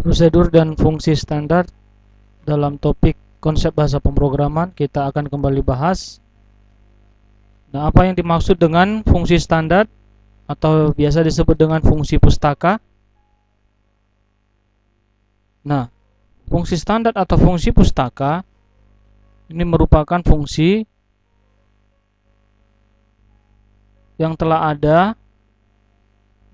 Prosedur dan fungsi standar dalam topik konsep bahasa pemrograman kita akan kembali bahas. Nah, apa yang dimaksud dengan fungsi standar atau biasa disebut dengan fungsi pustaka? Nah, fungsi standar atau fungsi pustaka ini merupakan fungsi yang telah ada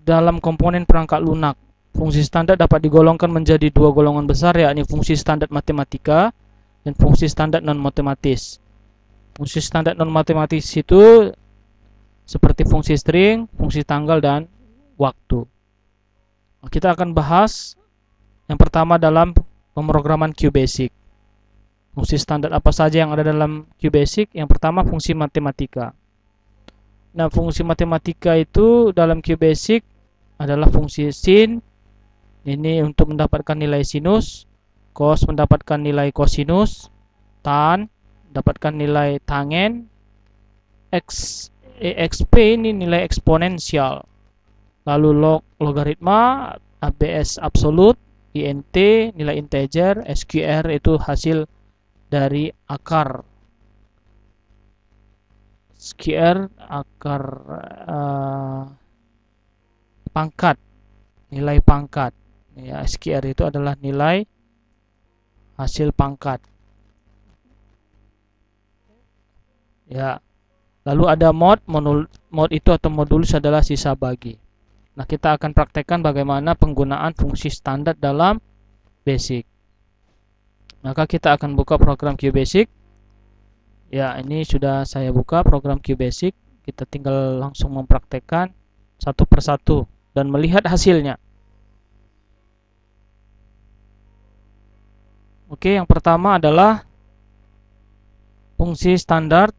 dalam komponen perangkat lunak. Fungsi standar dapat digolongkan menjadi dua golongan besar, yakni fungsi standar matematika dan fungsi standar non-matematis. Fungsi standar non-matematis itu seperti fungsi string, fungsi tanggal, dan waktu. Kita akan bahas yang pertama dalam pemrograman QBasic. Fungsi standar apa saja yang ada dalam QBasic? Yang pertama fungsi matematika. Nah, fungsi matematika itu dalam QBasic adalah fungsi sin, ini untuk mendapatkan nilai sinus, cos mendapatkan nilai kosinus, tan mendapatkan nilai tangen, exp ini nilai eksponensial, lalu logaritma, abs absolut, int nilai integer, sqr itu hasil dari akar, sqr akar pangkat, nilai pangkat. Ya, SQR itu adalah nilai hasil pangkat. Ya, lalu ada mod itu atau modulus adalah sisa bagi. Nah, kita akan praktekkan bagaimana penggunaan fungsi standar dalam basic. Maka kita akan buka program QBasic. Ya, ini sudah saya buka program QBasic. Kita tinggal langsung mempraktekkan satu persatu dan melihat hasilnya. Oke, yang pertama adalah fungsi standar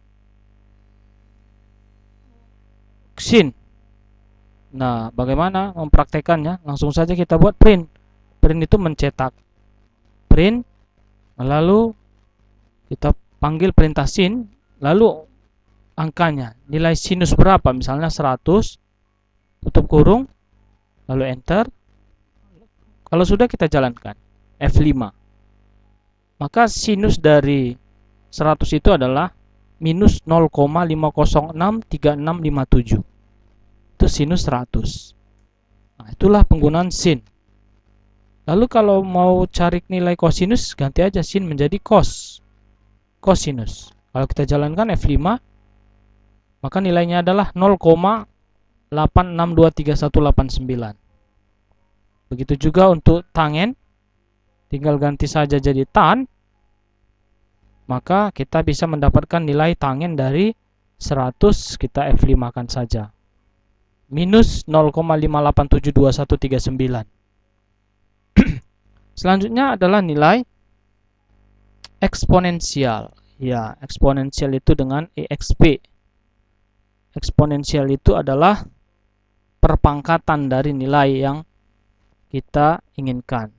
sin. Nah, bagaimana mempraktekannya? Langsung saja kita buat print. Print itu mencetak. Print, lalu kita panggil perintah sin, lalu angkanya, nilai sinus berapa? Misalnya 100, tutup kurung, lalu enter. Kalau sudah kita jalankan F5. Maka sinus dari 100 itu adalah minus 0,5063657. Itu sinus 100. Nah, itulah penggunaan sin. Lalu kalau mau cari nilai kosinus, ganti aja sin menjadi kosinus. Kalau kita jalankan F5, maka nilainya adalah 0,86231189. Begitu juga untuk tangen, tinggal ganti saja jadi tan, maka kita bisa mendapatkan nilai tangen dari 100, kita F5 kan saja, minus 0,58721139. Selanjutnya adalah nilai eksponensial. Ya, eksponensial itu dengan exp. Eksponensial itu adalah perpangkatan dari nilai yang kita inginkan.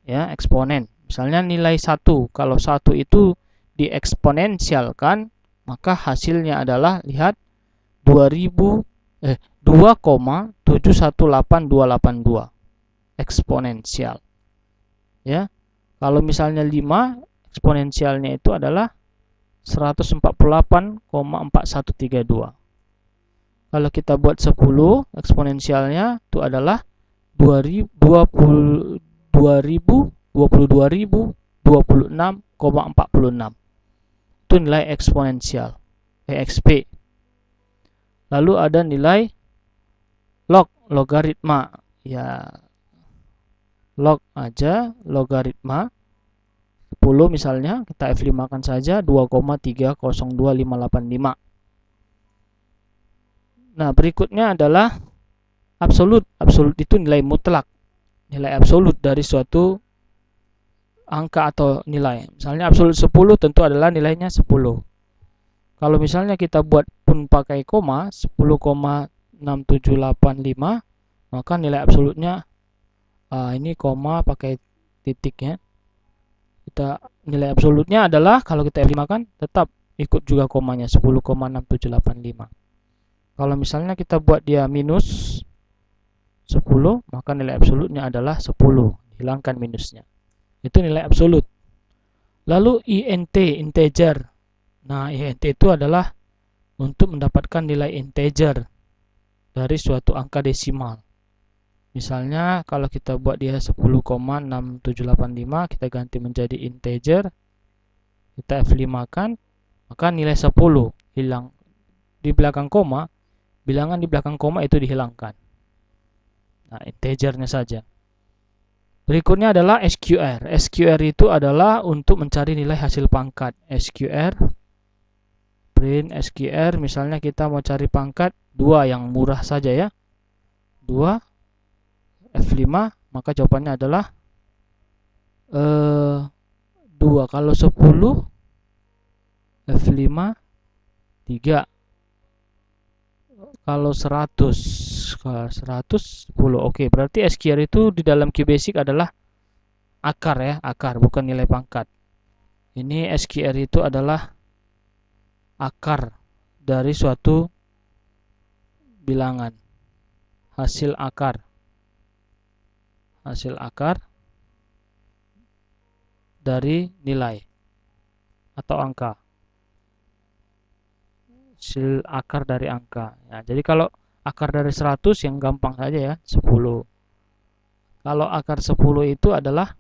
Ya, eksponen. Misalnya nilai 1, kalau 1 itu dieksponensialkan, maka hasilnya adalah, lihat, 2,718282 eksponensial. Ya. Kalau misalnya 5, eksponensialnya itu adalah 148,4132. Kalau kita buat 10, eksponensialnya itu adalah 22.026,46. Itu nilai eksponensial, exp. Lalu ada nilai logaritma. Ya, log aja, logaritma 10 misalnya, kita F5 kan saja, 2,302585. Nah, berikutnya adalah absolut. Absolut itu nilai mutlak, nilai absolut dari suatu angka atau nilai. Misalnya absolut 10 tentu adalah nilainya 10. Kalau misalnya kita buat pun pakai koma, 10,6785, maka nilai absolutnya ini koma pakai titiknya. Kita nilai absolutnya adalah, kalau kita F5 kan tetap ikut juga komanya, 10,6785. Kalau misalnya kita buat dia minus 10, maka nilai absolutnya adalah 10. hilangkan minusnya. Itu nilai absolut. Lalu int, integer. Nah, int itu adalah untuk mendapatkan nilai integer dari suatu angka desimal. Misalnya kalau kita buat dia 10,6785, kita ganti menjadi integer, kita F5 kan, maka nilai 10 hilang di belakang koma, bilangan di belakang koma itu dihilangkan. Nah, integernya saja. Berikutnya adalah SQR. SQR itu adalah untuk mencari nilai hasil pangkat. SQR, print SQR, misalnya kita mau cari pangkat 2 yang murah saja ya. 2 F5, maka jawabannya adalah 2. Kalau 10 F5 3. Kalau 100 10. Oke, berarti SQR itu di dalam QBasic adalah akar ya, akar bukan nilai pangkat. Ini SQR itu adalah akar dari suatu bilangan. Hasil akar dari nilai atau angka. Hasil akar dari angka. Nah, jadi kalau akar dari 100 yang gampang saja ya, 10. Kalau akar 10 itu adalah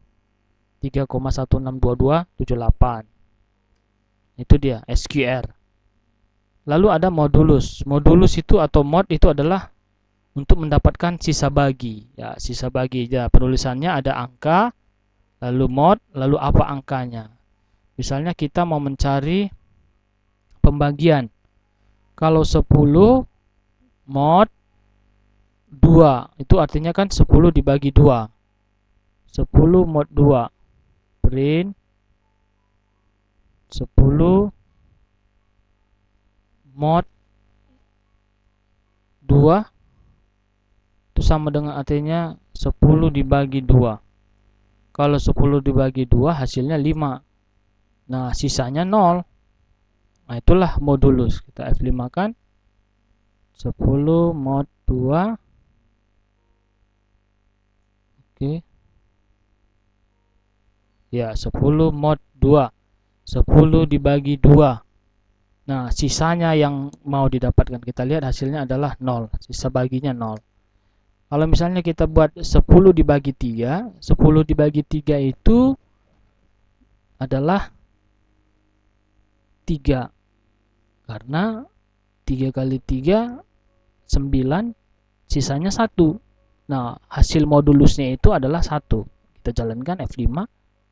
3,162278. Itu dia SQR. Lalu ada modulus. Modulus itu atau mod itu adalah untuk mendapatkan sisa bagi. Ya, sisa bagi. Ya, penulisannya ada angka, lalu mod, lalu apa angkanya. Misalnya kita mau mencari pembagian. Kalau 10 mod 2, itu artinya kan 10 dibagi 2. 10 mod 2. Print 10 mod 2 itu sama dengan artinya 10 dibagi 2. Kalau 10 dibagi 2 hasilnya 5. Nah, sisanya 0. Nah, itulah modulus. Kita F5 kan. 10 mod 2. Oke. Ya, 10 mod 2. 10 dibagi 2. Nah, sisanya yang mau didapatkan, kita lihat hasilnya adalah 0. Sisa baginya 0. Kalau misalnya kita buat 10 dibagi 3, 10 dibagi 3 itu adalah 3. Karena 3 kali 3, 9, sisanya 1. Nah, hasil modulusnya itu adalah 1. Kita jalankan F5,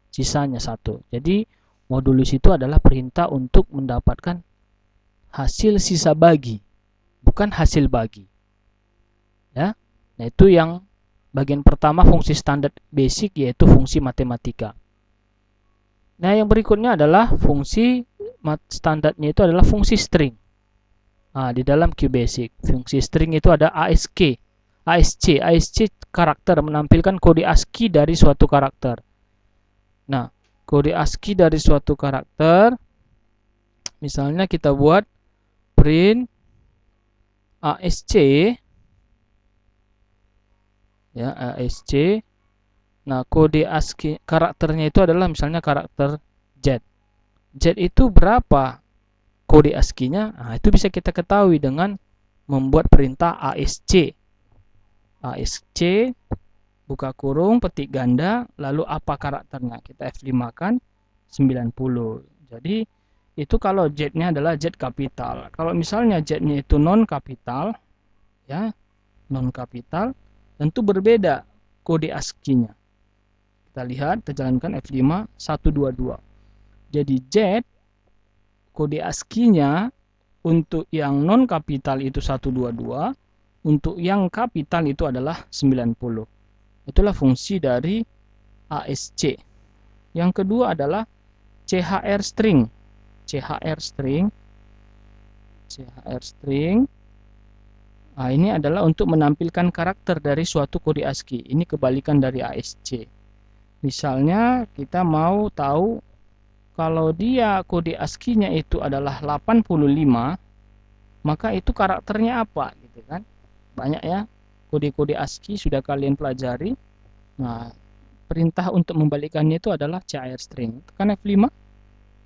sisanya 1. Jadi, modulus itu adalah perintah untuk mendapatkan hasil sisa bagi, bukan hasil bagi. Ya. Nah, itu yang bagian pertama fungsi standar basic, yaitu fungsi matematika. Nah, yang berikutnya adalah fungsi standarnya itu adalah fungsi string. Nah, di dalam QBasic, fungsi string itu ada ASC, karakter, menampilkan kode ASCII dari suatu karakter. Nah, kode ASCII dari suatu karakter, misalnya kita buat print ASC, ya, ASC. Nah, kode ASCII karakternya itu adalah misalnya karakter Z. Z itu berapa kode ASCII-nya? Nah, itu bisa kita ketahui dengan membuat perintah ASC. ASC buka kurung, petik ganda, lalu apa karakternya? Kita F5 kan 90. Jadi itu kalau Z-nya adalah Z kapital. Kalau misalnya Z-nya itu non kapital, ya, non kapital, tentu berbeda kode ASCII-nya. Kita lihat, kita jalankan F5 122. Jadi Z kode ASCII-nya untuk yang non kapital itu 122, untuk yang kapital itu adalah 90. Itulah fungsi dari ASC. Yang kedua adalah CHR string. CHR string. Nah, ini adalah untuk menampilkan karakter dari suatu kode ASCII. Ini kebalikan dari ASC. Misalnya kita mau tahu kalau dia kode ASCII-nya itu adalah 85, maka itu karakternya apa, gitu kan? Banyak ya kode-kode ASCII sudah kalian pelajari. Nah, perintah untuk membalikkannya itu adalah char string. Tekan F5,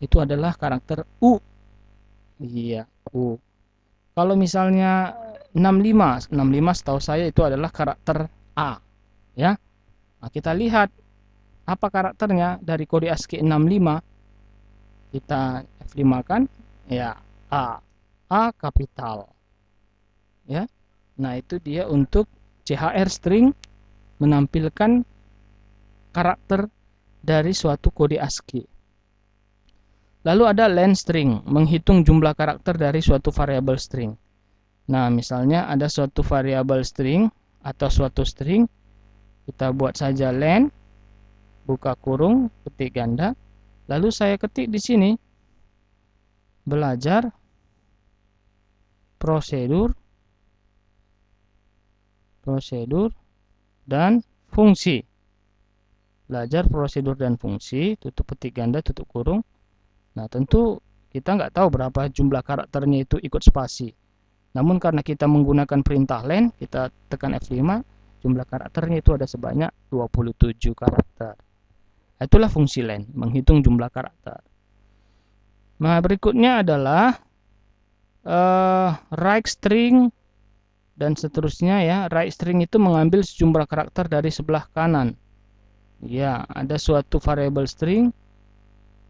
itu adalah karakter U. Iya, U. Kalau misalnya 65 setahu saya itu adalah karakter A, ya. Nah, kita lihat apa karakternya dari kode ASCII 65. Kita F5 kan, ya, A kapital, ya. Nah, itu dia untuk CHR string menampilkan karakter dari suatu kode ASCII. Lalu ada len string, menghitung jumlah karakter dari suatu variabel string. Nah, misalnya ada suatu variabel string atau suatu string, kita buat saja len, buka kurung, ketik ganda, lalu saya ketik di sini belajar prosedur dan fungsi. Belajar prosedur dan fungsi, tutup ketik ganda, tutup kurung. Nah, tentu kita nggak tahu berapa jumlah karakternya itu ikut spasi. Namun karena kita menggunakan perintah len, kita tekan F5, jumlah karakternya itu ada sebanyak 27 karakter. Itulah fungsi len, menghitung jumlah karakter. Nah, berikutnya adalah right string dan seterusnya, ya. Right string itu mengambil sejumlah karakter dari sebelah kanan. Ya, ada suatu variabel string,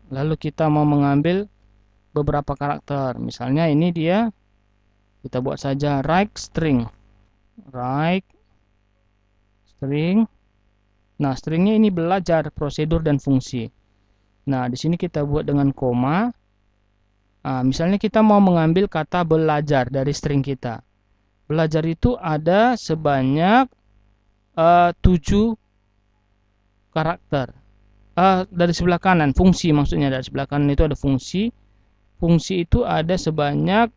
lalu kita mau mengambil beberapa karakter. Misalnya ini dia, kita buat saja right string. Nah, stringnya ini belajar prosedur dan fungsi. Nah, di sini kita buat dengan koma. Nah, misalnya kita mau mengambil kata belajar dari string kita. Belajar itu ada sebanyak 7 karakter. Dari sebelah kanan, fungsi maksudnya, dari sebelah kanan itu ada fungsi. Fungsi itu ada sebanyak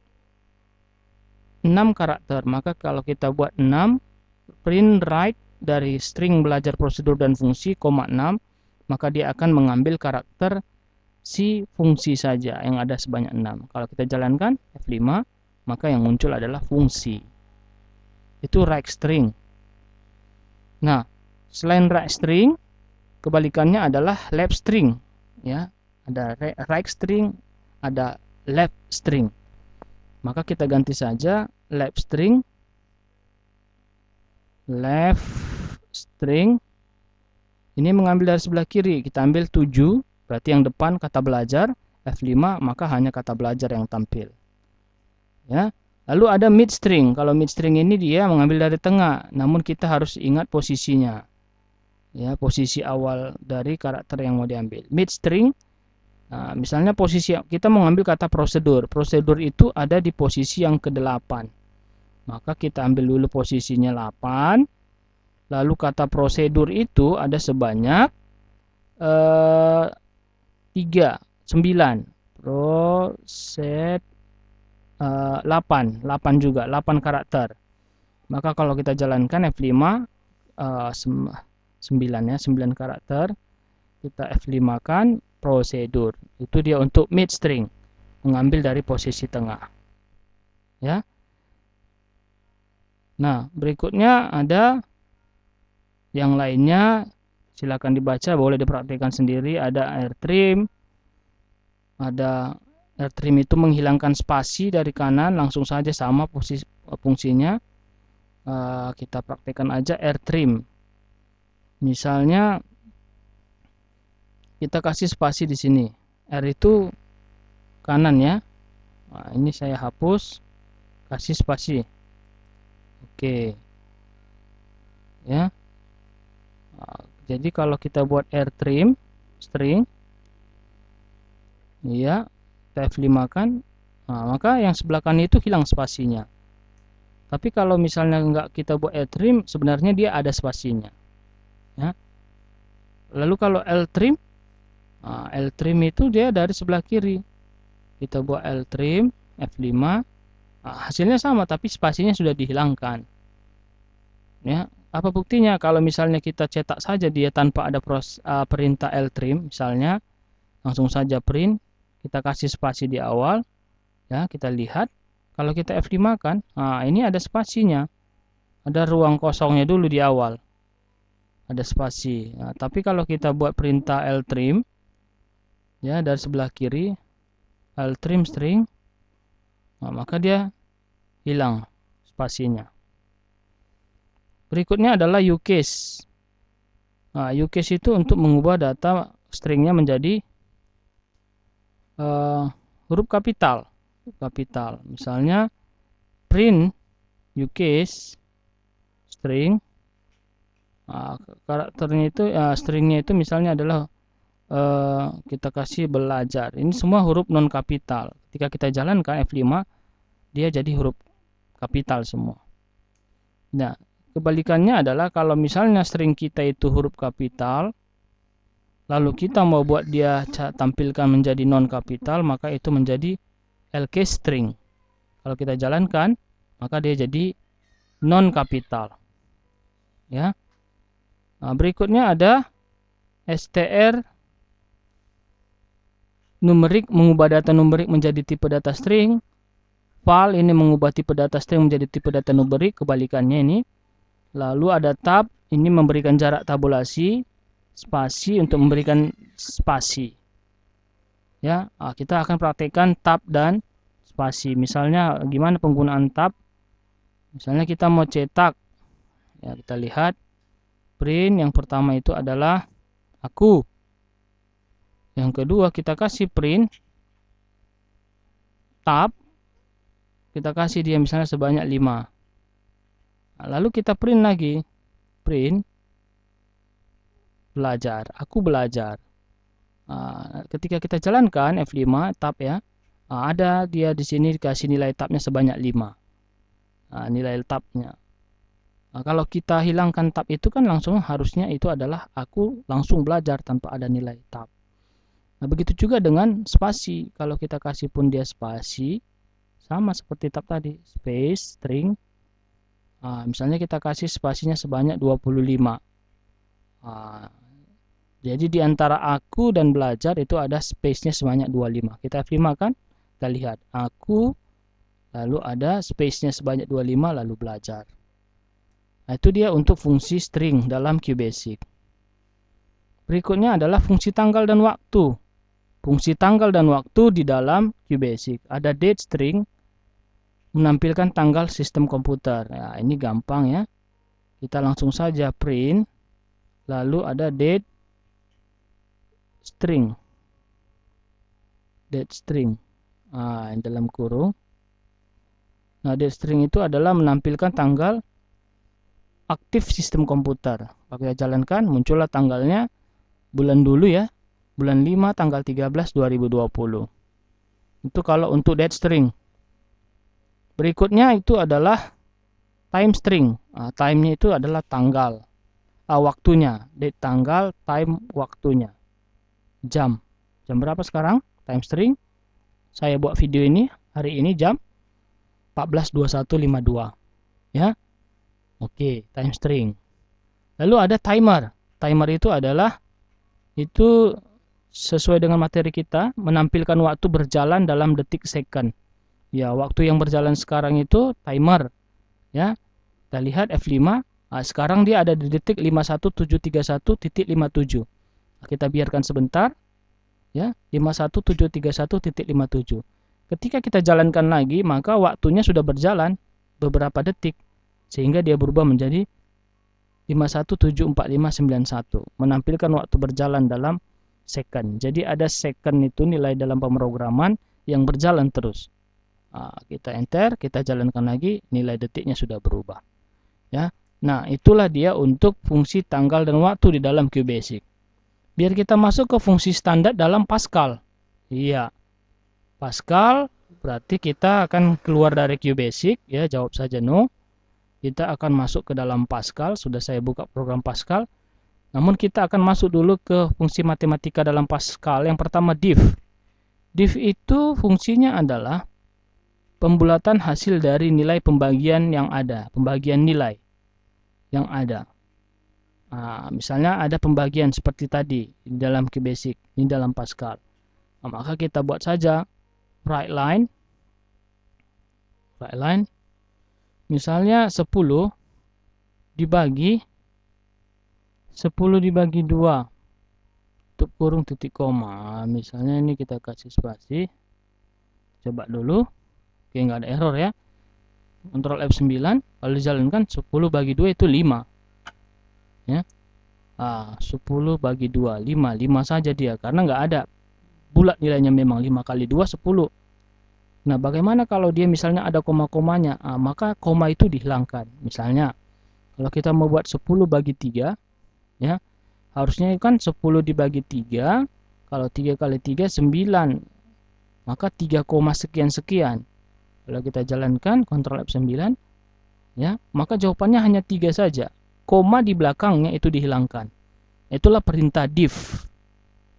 6 karakter. Maka kalau kita buat 6, print right dari string belajar prosedur dan fungsi, 6, maka dia akan mengambil karakter si fungsi saja yang ada sebanyak 6. Kalau kita jalankan F5, maka yang muncul adalah fungsi. Itu right string. Nah, selain right string, kebalikannya adalah left string, ya. Ada right string, ada left string. Maka kita ganti saja left string. Ini mengambil dari sebelah kiri, kita ambil 7, berarti yang depan kata belajar. F5, maka hanya kata belajar yang tampil, ya. Lalu ada mid string. Kalau mid string ini dia mengambil dari tengah, namun kita harus ingat posisinya, ya, posisi awal dari karakter yang mau diambil. Mid string, nah, misalnya posisi kita mengambil kata prosedur. Prosedur itu ada di posisi yang ke-8. Maka kita ambil dulu posisinya 8. Lalu kata prosedur itu ada sebanyak 9. Proset 8 juga, 8 karakter. Maka kalau kita jalankan F5, 9, ya, 9 karakter. Kita F5 kan prosedur. Itu dia untuk mid string, mengambil dari posisi tengah, ya. Nah, berikutnya ada yang lainnya, silakan dibaca, boleh dipraktikkan sendiri. Ada rtrim. Ada rtrim itu menghilangkan spasi dari kanan, langsung saja sama posisi fungsinya. Kita praktekkan aja rtrim. Misalnya kita kasih spasi di sini. R itu kanan, ya. Nah, ini saya hapus, kasih spasi. Oke. Ya. Jadi kalau kita buat rtrim string, ya, kita F5 kan, maka yang sebelah kanan itu hilang spasinya. Tapi kalau misalnya enggak kita buat rtrim, sebenarnya dia ada spasinya, ya. Lalu kalau ltrim, ltrim itu dia dari sebelah kiri. Kita buat ltrim F5, hasilnya sama tapi spasinya sudah dihilangkan, ya. Apa buktinya? Kalau misalnya kita cetak saja dia tanpa ada perintah ltrim, misalnya langsung saja print, kita kasih spasi di awal, ya, kita lihat. Kalau kita F5 kan, ini ada spasinya, ada ruang kosongnya dulu di awal. ada spasi. Nah, tapi kalau kita buat perintah ltrim, ya, dari sebelah kiri, ltrim string, nah, maka dia hilang spasinya. Berikutnya adalah uCase. Nah, uCase itu untuk mengubah data stringnya menjadi huruf kapital. Misalnya print uCase string. Karakternya itu, stringnya itu misalnya adalah kita kasih belajar. Ini semua huruf non kapital. Ketika kita jalankan F5, dia jadi huruf kapital semua. Nah, kebalikannya adalah kalau misalnya string kita itu huruf kapital, lalu kita mau buat dia tampilkan menjadi non kapital, maka itu menjadi lcase string. Kalau kita jalankan, maka dia jadi non kapital. Ya. Nah, berikutnya ada str numerik, mengubah data numerik menjadi tipe data string. Val ini mengubah tipe data string menjadi tipe data numerik, kebalikannya ini. Lalu ada tab, ini memberikan jarak tabulasi, spasi untuk memberikan spasi. Ya, kita akan praktekkan tab dan spasi. Misalnya gimana penggunaan tab? Misalnya kita mau cetak, ya, kita lihat print yang pertama itu adalah aku. Yang kedua kita kasih print tab, kita kasih dia misalnya sebanyak 5. Lalu kita print lagi, print belajar, aku belajar. Ketika kita jalankan F5 tab, ya, ada dia di sini dikasih nilai tabnya sebanyak 5. Nilai tabnya. Kalau kita hilangkan tab itu kan langsung harusnya itu adalah aku langsung belajar tanpa ada nilai tab. Nah, begitu juga dengan spasi. Kalau kita kasih pun dia spasi, sama seperti tab tadi, space string. Misalnya kita kasih spasinya sebanyak 25. Jadi di antara aku dan belajar itu ada space-nya sebanyak 25. Kita F5 kan? Kita lihat aku, lalu ada space-nya sebanyak 25, lalu belajar. Nah, itu dia untuk fungsi string dalam QBasic. Berikutnya adalah fungsi tanggal dan waktu. Fungsi tanggal dan waktu di dalam QBasic. Ada date string, menampilkan tanggal sistem komputer. Nah, ini gampang, ya. Kita langsung saja print, lalu ada date string. Date string. Yang dalam kurung. Nah, date string itu adalah menampilkan tanggal aktif sistem komputer. Kalau kita jalankan, muncullah tanggalnya bulan dulu, ya. Bulan 5 tanggal 13 2020. Itu kalau untuk date string. Berikutnya itu adalah time string. Time-nya itu adalah tanggal. Waktunya, date tanggal, time waktunya. Jam. Jam berapa sekarang? Time string. Saya buat video ini hari ini jam 14.21.52. Ya. Oke, time string. Lalu ada timer. Timer itu adalah sesuai dengan materi kita, menampilkan waktu berjalan dalam detik second. Ya, waktu yang berjalan sekarang itu timer. Ya. Kita lihat F5. Sekarang dia ada di detik 51731.57. Kita biarkan sebentar. Ya, 51731.57. Ketika kita jalankan lagi, maka waktunya sudah berjalan beberapa detik. Sehingga dia berubah menjadi 5174.591, menampilkan waktu berjalan dalam second. Jadi ada second itu nilai dalam pemrograman yang berjalan terus. Kita enter, kita jalankan lagi, nilai detiknya sudah berubah. Ya, nah itulah dia untuk fungsi tanggal dan waktu di dalam QBasic. Biar kita masuk ke fungsi standar dalam Pascal. Iya, Pascal berarti kita akan keluar dari QBasic, ya, jawab saja no. Kita akan masuk ke dalam Pascal. Sudah saya buka program Pascal. Namun kita akan masuk dulu ke fungsi matematika dalam Pascal. Yang pertama diff. Diff itu fungsinya adalah pembulatan hasil dari nilai pembagian yang ada. Pembagian nilai yang ada. Misalnya ada pembagian seperti tadi di dalam QBasic, ini dalam Pascal. Maka kita buat saja write line. Misalnya 10 dibagi 10 dibagi 2 tutup kurung titik koma. Misalnya ini kita kasih spasi, coba dulu. Oke, nggak ada error ya. Ctrl F9, kalau dijalankan 10 bagi 2 itu 5 ya. 10 bagi 2 5 saja dia, karena nggak ada bulat nilainya, memang 5 kali 2 10. Nah, bagaimana kalau dia misalnya ada koma-komanya? Maka koma itu dihilangkan. Misalnya kalau kita mau buat 10 bagi 3 ya, harusnya kan 10 dibagi 3, kalau 3 kali 3 9, maka 3, sekian-sekian. Kalau kita jalankan Ctrl F9 ya, maka jawabannya hanya 3 saja. Koma di belakangnya itu dihilangkan. Itulah perintah div.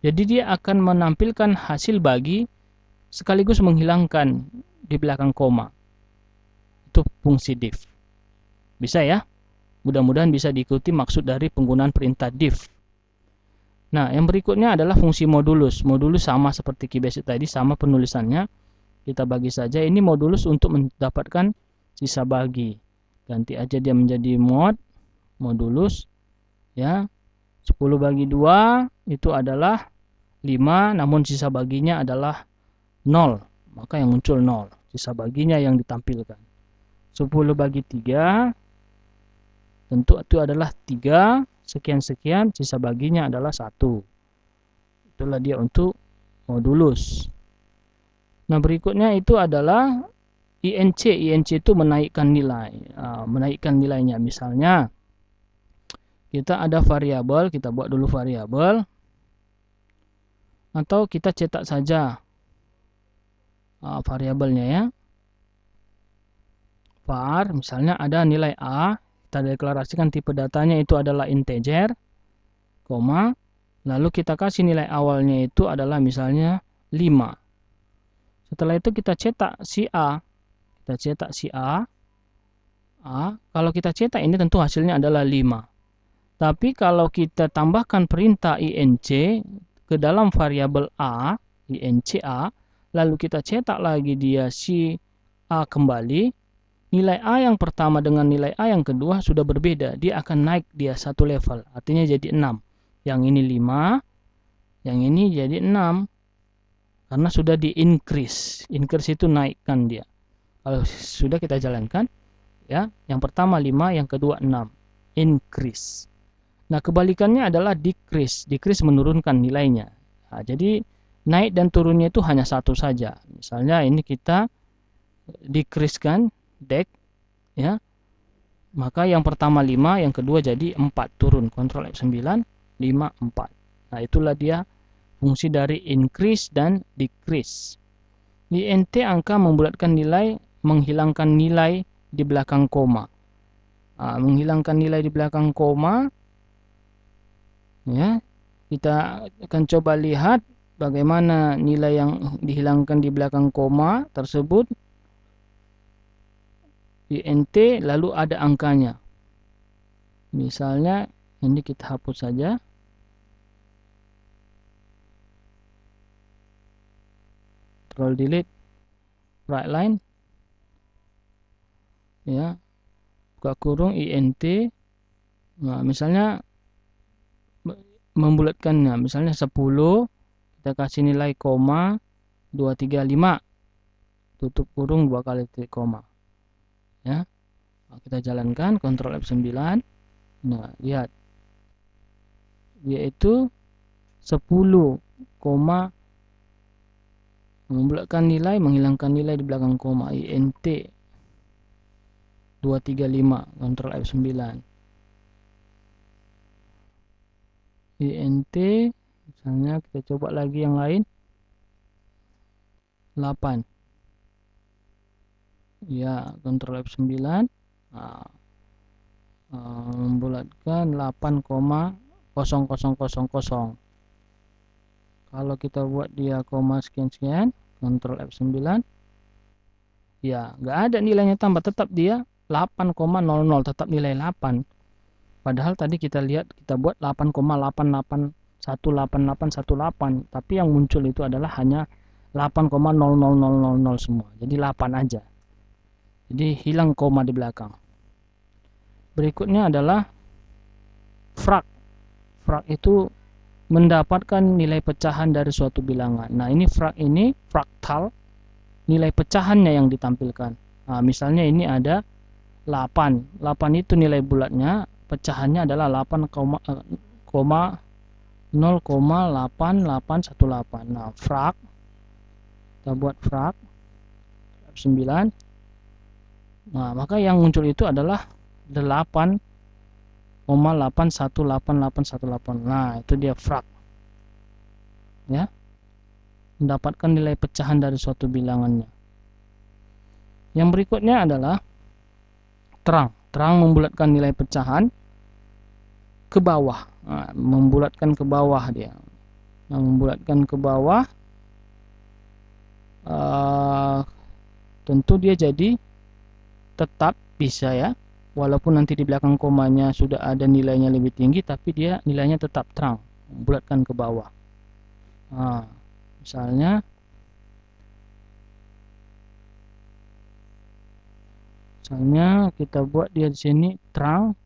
Jadi dia akan menampilkan hasil bagi sekaligus menghilangkan di belakang koma. Itu fungsi div. Bisa ya? Mudah-mudahan bisa diikuti maksud dari penggunaan perintah div. Nah, yang berikutnya adalah fungsi modulus. Modulus sama seperti key basic tadi, sama penulisannya. Kita bagi saja, ini modulus untuk mendapatkan sisa bagi. Ganti aja dia menjadi modulus ya. 10 bagi 2 itu adalah 5, namun sisa baginya adalah 0. Maka yang muncul 0, sisa baginya yang ditampilkan. 10 bagi 3 tentu itu adalah 3 sekian-sekian, sisa baginya adalah 1. Itulah dia untuk modulus. Nah, berikutnya itu adalah INC. INC itu menaikkan nilai. Menaikkan nilainya. Misalnya kita ada variabel, kita buat dulu variabel, atau kita cetak saja variabelnya ya. Var, misalnya ada nilai A, kita deklarasikan tipe datanya itu adalah integer, koma, lalu kita kasih nilai awalnya itu adalah misalnya 5. Setelah itu kita cetak si A. Kita cetak si A. Kalau kita cetak ini tentu hasilnya adalah 5. Tapi kalau kita tambahkan perintah inc ke dalam variabel A, inc A, lalu kita cetak lagi dia si A kembali, nilai A yang pertama dengan nilai A yang kedua sudah berbeda. Dia akan naik dia satu level, artinya jadi 6. Yang ini 5, yang ini jadi 6. Karena sudah di increase. Increase itu naikkan dia. Kalau sudah kita jalankan ya, yang pertama 5, yang kedua 6. Increase. Nah, kebalikannya adalah decrease. Decrease menurunkan nilainya. Nah, jadi naik dan turunnya itu hanya satu saja. Misalnya ini kita decrease kan, dec ya. Maka yang pertama 5, yang kedua jadi 4, turun. Ctrl F9, 5, 4. Nah, itulah dia fungsi dari increase dan decrease. Int angka membulatkan nilai, menghilangkan nilai di belakang koma. Menghilangkan nilai di belakang koma ya, kita akan coba lihat bagaimana nilai yang dihilangkan di belakang koma tersebut. Int lalu ada angkanya. Misalnya ini kita hapus saja. Control delete, right line ya, buka kurung int. Nah, misalnya membulatkannya, misalnya 10, kita kasih nilai koma 235, tutup kurung 2 kali titik koma ya. Nah, kita jalankan Ctrl F9. Nah, lihat dia itu 10, membulatkan nilai, menghilangkan nilai di belakang koma. int 235, Ctrl F9. int misalnya kita coba lagi yang lain, 8 ya, Ctrl F9. Membulatkan 8,0000. Kalau kita buat dia koma sekian-sekian, Ctrl F9 ya, nggak ada nilainya tambah, tetap dia 8,00, tetap nilai 8. Padahal tadi kita lihat, kita buat 8,881818, tapi yang muncul itu adalah hanya 8,0000 semua. Jadi 8 aja. Jadi hilang koma di belakang. Berikutnya adalah frac. Frak itu mendapatkan nilai pecahan dari suatu bilangan. Nah, ini fraktal, nilai pecahannya yang ditampilkan. Nah, misalnya ini ada 8. 8 itu nilai bulatnya, pecahannya adalah 0,8818. Nah, frak, kita buat frak 9. Nah, maka yang muncul itu adalah 8,818818. Nah, itu dia frak. Ya, mendapatkan nilai pecahan dari suatu bilangannya. Yang berikutnya adalah terang. Terang membulatkan nilai pecahan ke bawah. Nah, membulatkan ke bawah dia. Nah, membulatkan ke bawah, tentu dia jadi tetap bisa ya, walaupun nanti di belakang komanya sudah ada nilainya lebih tinggi, tapi dia nilainya tetap terang, membulatkan ke bawah. Nah, misalnya kita buat dia di sini terang,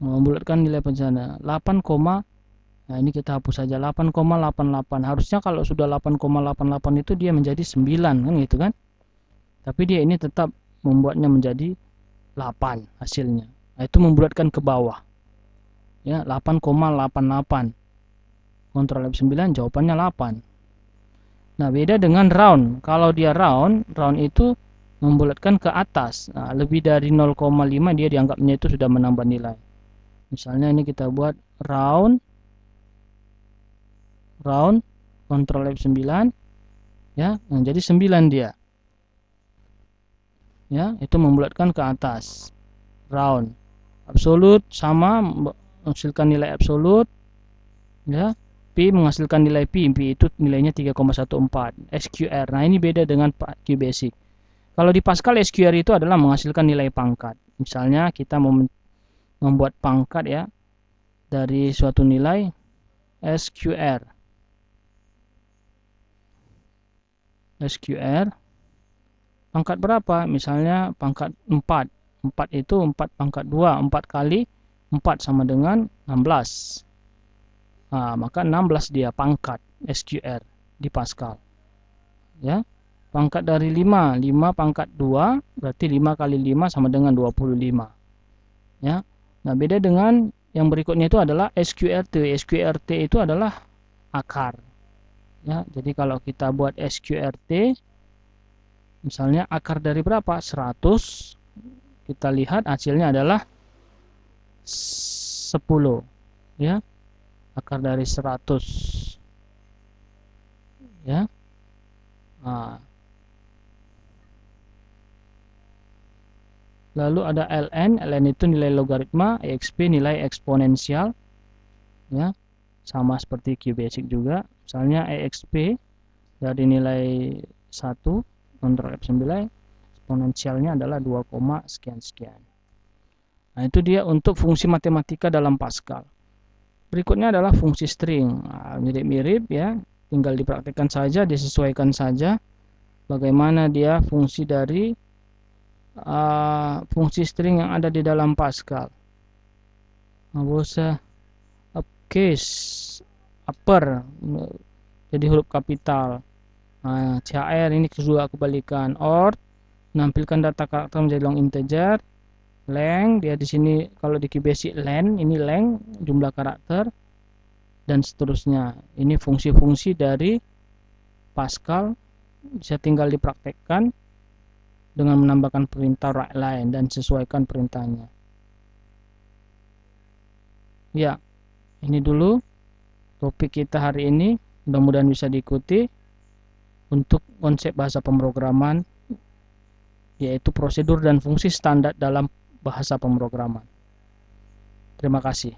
membulatkan nilai pecahan 8, nah ini kita hapus saja 8,88. Harusnya kalau sudah 8,88 itu dia menjadi 9 kan gitu kan, tapi dia ini tetap membuatnya menjadi 8 hasilnya. Nah, itu membulatkan ke bawah ya, 8,88. Kontrol F9, jawabannya 8. Nah, beda dengan round. Kalau dia round itu membulatkan ke atas. Nah, lebih dari 0,5 dia dianggapnya itu sudah menambah nilai. Misalnya ini kita buat round, kontrol F9 ya, nah, jadi 9 dia. Ya, itu membulatkan ke atas. Round. Absolut sama menghasilkan nilai absolut ya. P menghasilkan nilai P itu nilainya 3,14 SQR. Nah, ini beda dengan QBasic. Kalau di Pascal, SQR itu adalah menghasilkan nilai pangkat. Misalnya kita membuat pangkat ya dari suatu nilai SQR pangkat berapa? Misalnya pangkat 4 itu 4 pangkat 2, 4 kali 4 sama dengan 16. Nah, maka 16 dia pangkat SQR di Pascal ya. Pangkat dari 5 pangkat 2 berarti 5 kali 5 sama dengan 25 ya. Nah, beda dengan yang berikutnya itu adalah SQRT. SQRT itu adalah akar ya. Jadi kalau kita buat SQRT, misalnya akar dari berapa? 100. Kita lihat hasilnya adalah 10 ya. Akar dari 100 ya. Nah, lalu ada ln itu nilai logaritma, exp nilai eksponensial ya, sama seperti QBasic juga. Misalnya exp dari nilai 1, kontrol F9, eksponensialnya adalah 2, sekian. Nah, itu dia untuk fungsi matematika dalam Pascal. Berikutnya adalah fungsi string. Nah, mirip-mirip ya, tinggal dipraktikkan saja, disesuaikan saja bagaimana dia fungsi dari fungsi string yang ada di dalam Pascal. Nggak usah uppercase, upper jadi huruf kapital. Nah, CHR ini juga kebalikan. Ort menampilkan data karakter menjadi long integer. Length dia di sini kalau di QBasic len, ini length jumlah karakter dan seterusnya. Ini fungsi-fungsi dari Pascal, bisa tinggal dipraktekkan dengan menambahkan perintah write line dan sesuaikan perintahnya. Ya, ini dulu topik kita hari ini. Mudah-mudahan bisa diikuti untuk konsep bahasa pemrograman, yaitu prosedur dan fungsi standar dalam bahasa pemrograman. Terima kasih.